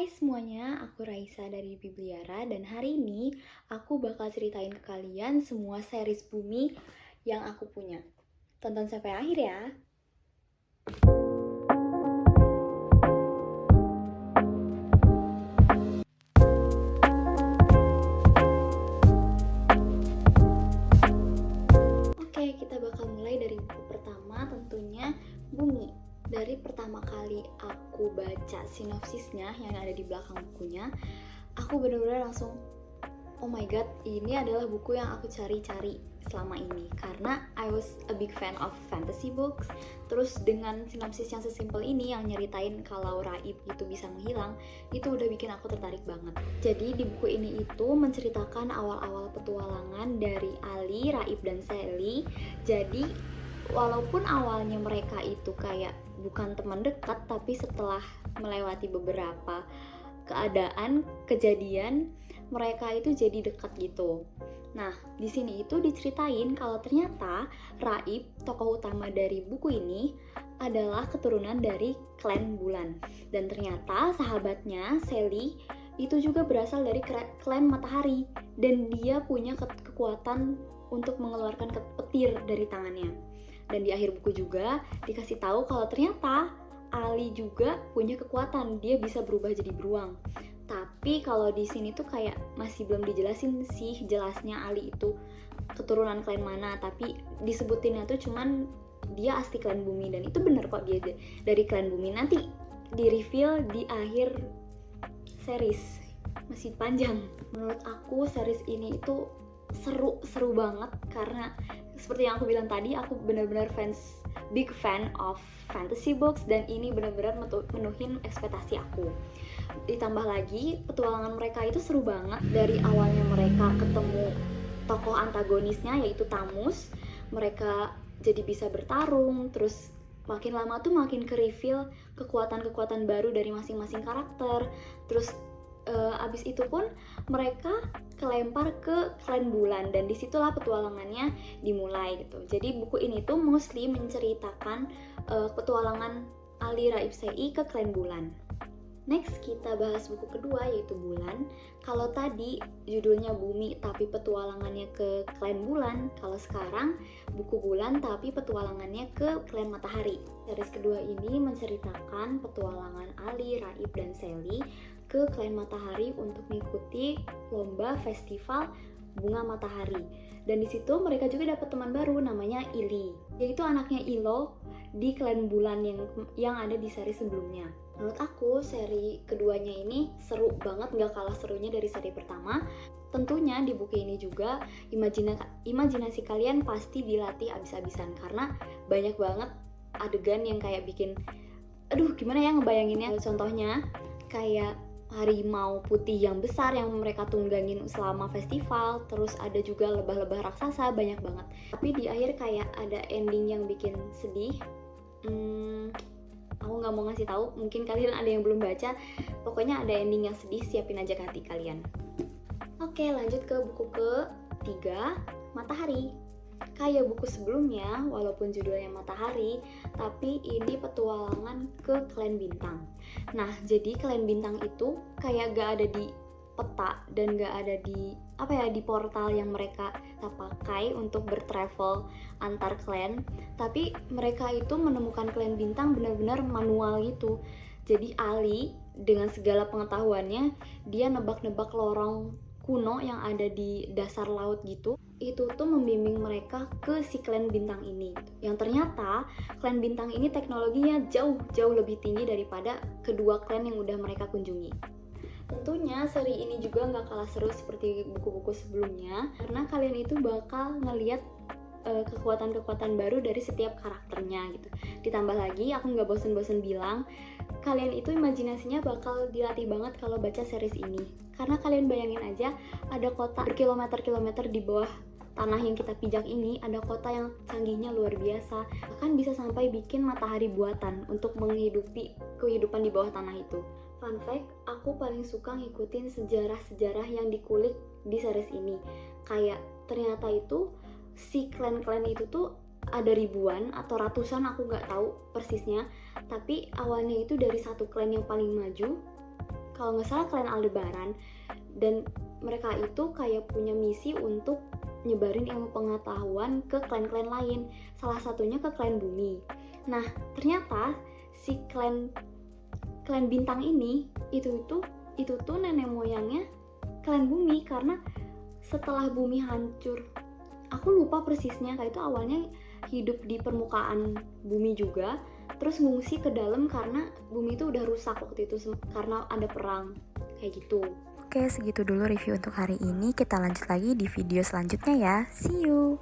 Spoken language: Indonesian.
Hai semuanya, aku Raisa dari Bibliara dan hari ini aku bakal ceritain ke kalian semua series Bumi yang aku punya. Tonton sampai akhir ya. Oke, kita bakal mulai dari buku pertama, tentunya Bumi. Dari pertama kali aku baca sinopsisnya yang ada di belakang bukunya, aku benar-benar langsung oh my god, ini adalah buku yang aku cari-cari selama ini karena I was a big fan of fantasy books. Terus dengan sinopsis yang sesimpel ini yang nyeritain kalau Raib itu bisa menghilang, itu udah bikin aku tertarik banget. Jadi di buku ini itu menceritakan awal-awal petualangan dari Ali, Raib, dan Sally. Jadi walaupun awalnya mereka itu kayak bukan teman dekat, tapi setelah melewati beberapa kejadian, mereka itu jadi dekat gitu. Nah, di sini itu diceritain kalau ternyata Raib, tokoh utama dari buku ini, adalah keturunan dari klan Bulan. Dan ternyata sahabatnya, Sally, itu juga berasal dari klan Matahari. Dan dia punya kekuatan untuk mengeluarkan petir dari tangannya. Dan di akhir buku juga dikasih tahu kalau ternyata Ali juga punya kekuatan, dia bisa berubah jadi beruang. Tapi kalau di sini tuh kayak masih belum dijelasin sih jelasnya Ali itu keturunan klan mana, tapi disebutinnya tuh cuman dia asli klan Bumi, dan itu bener kok dia dari klan Bumi. Nanti di reveal di akhir series, masih panjang. Menurut aku series ini itu seru banget karena seperti yang aku bilang tadi, aku benar-benar big fan of fantasy books, dan ini benar-benar menuhin ekspektasi aku. Ditambah lagi petualangan mereka itu seru banget. Dari awalnya mereka ketemu tokoh antagonisnya yaitu Tamus, mereka jadi bisa bertarung, terus makin lama tuh makin ke reveal kekuatan-kekuatan baru dari masing-masing karakter. Terus abis itu pun mereka kelempar ke klan Bulan, dan disitulah petualangannya dimulai gitu. Jadi buku ini tuh mostly menceritakan petualangan Ali, Raib, Sei ke klan Bulan. Next kita bahas buku kedua yaitu Bulan. Kalau tadi judulnya Bumi tapi petualangannya ke klan Bulan, kalau sekarang buku Bulan tapi petualangannya ke klan Matahari. Series kedua ini menceritakan petualangan Ali, Raib, dan Sally ke klan Matahari untuk mengikuti lomba festival bunga matahari. Dan di situ mereka juga dapat teman baru namanya Ili, yaitu anaknya Ilo di klan Bulan yang ada di seri sebelumnya. Menurut aku seri keduanya ini seru banget, gak kalah serunya dari seri pertama. Tentunya di buku ini juga imajinasi kalian pasti dilatih abis-abisan karena banyak banget adegan yang kayak bikin aduh gimana ya ngebayanginnya. Contohnya kayak harimau putih yang besar yang mereka tunggangin selama festival, terus ada juga lebah-lebah raksasa, banyak banget. Tapi di akhir kayak ada ending yang bikin sedih. Aku nggak mau ngasih tahu, mungkin kalian ada yang belum baca. Pokoknya ada ending yang sedih, siapin aja ke hati kalian. Oke, lanjut ke buku ketiga, Matahari. Kayak buku sebelumnya, walaupun judulnya Matahari, tapi ini petualangan ke klan Bintang. Nah, jadi klan Bintang itu kayak gak ada di peta dan gak ada di di portal yang mereka pakai untuk bertravel antar klan, tapi mereka itu menemukan klan Bintang benar-benar manual gitu. Jadi Ali dengan segala pengetahuannya, dia nebak-nebak lorong kuno yang ada di dasar laut gitu, itu tuh membimbing mereka ke si klan Bintang ini. Yang ternyata klan Bintang ini teknologinya jauh lebih tinggi daripada kedua klan yang udah mereka kunjungi. Tentunya seri ini juga gak kalah seru seperti buku-buku sebelumnya, karena kalian itu bakal ngeliat kekuatan-kekuatan baru dari setiap karakternya gitu. Ditambah lagi, aku gak bosen-bosen bilang, kalian itu imajinasinya bakal dilatih banget kalau baca series ini. Karena kalian bayangin aja, ada kota berkilometer-kilometer di bawah tanah yang kita pijak ini, ada kota yang canggihnya luar biasa. Bahkan bisa sampai bikin matahari buatan untuk menghidupi kehidupan di bawah tanah itu. Fun fact, aku paling suka ngikutin sejarah-sejarah yang dikulik di series ini. Kayak ternyata itu si klan-klan itu tuh ada ribuan atau ratusan, aku nggak tahu persisnya, tapi awalnya itu dari satu klan yang paling maju kalau nggak salah klan Aldebaran, dan mereka itu kayak punya misi untuk nyebarin ilmu pengetahuan ke klan-klan lain, salah satunya ke klan Bumi. Nah, ternyata si klan bintang ini itu tuh nenek moyangnya klan Bumi, karena setelah Bumi hancur, aku lupa persisnya, kayak itu awalnya hidup di permukaan Bumi juga, terus ngungsi ke dalam karena Bumi itu udah rusak waktu itu karena ada perang, kayak gitu. Oke, segitu dulu review untuk hari ini. Kita lanjut lagi di video selanjutnya ya. See you!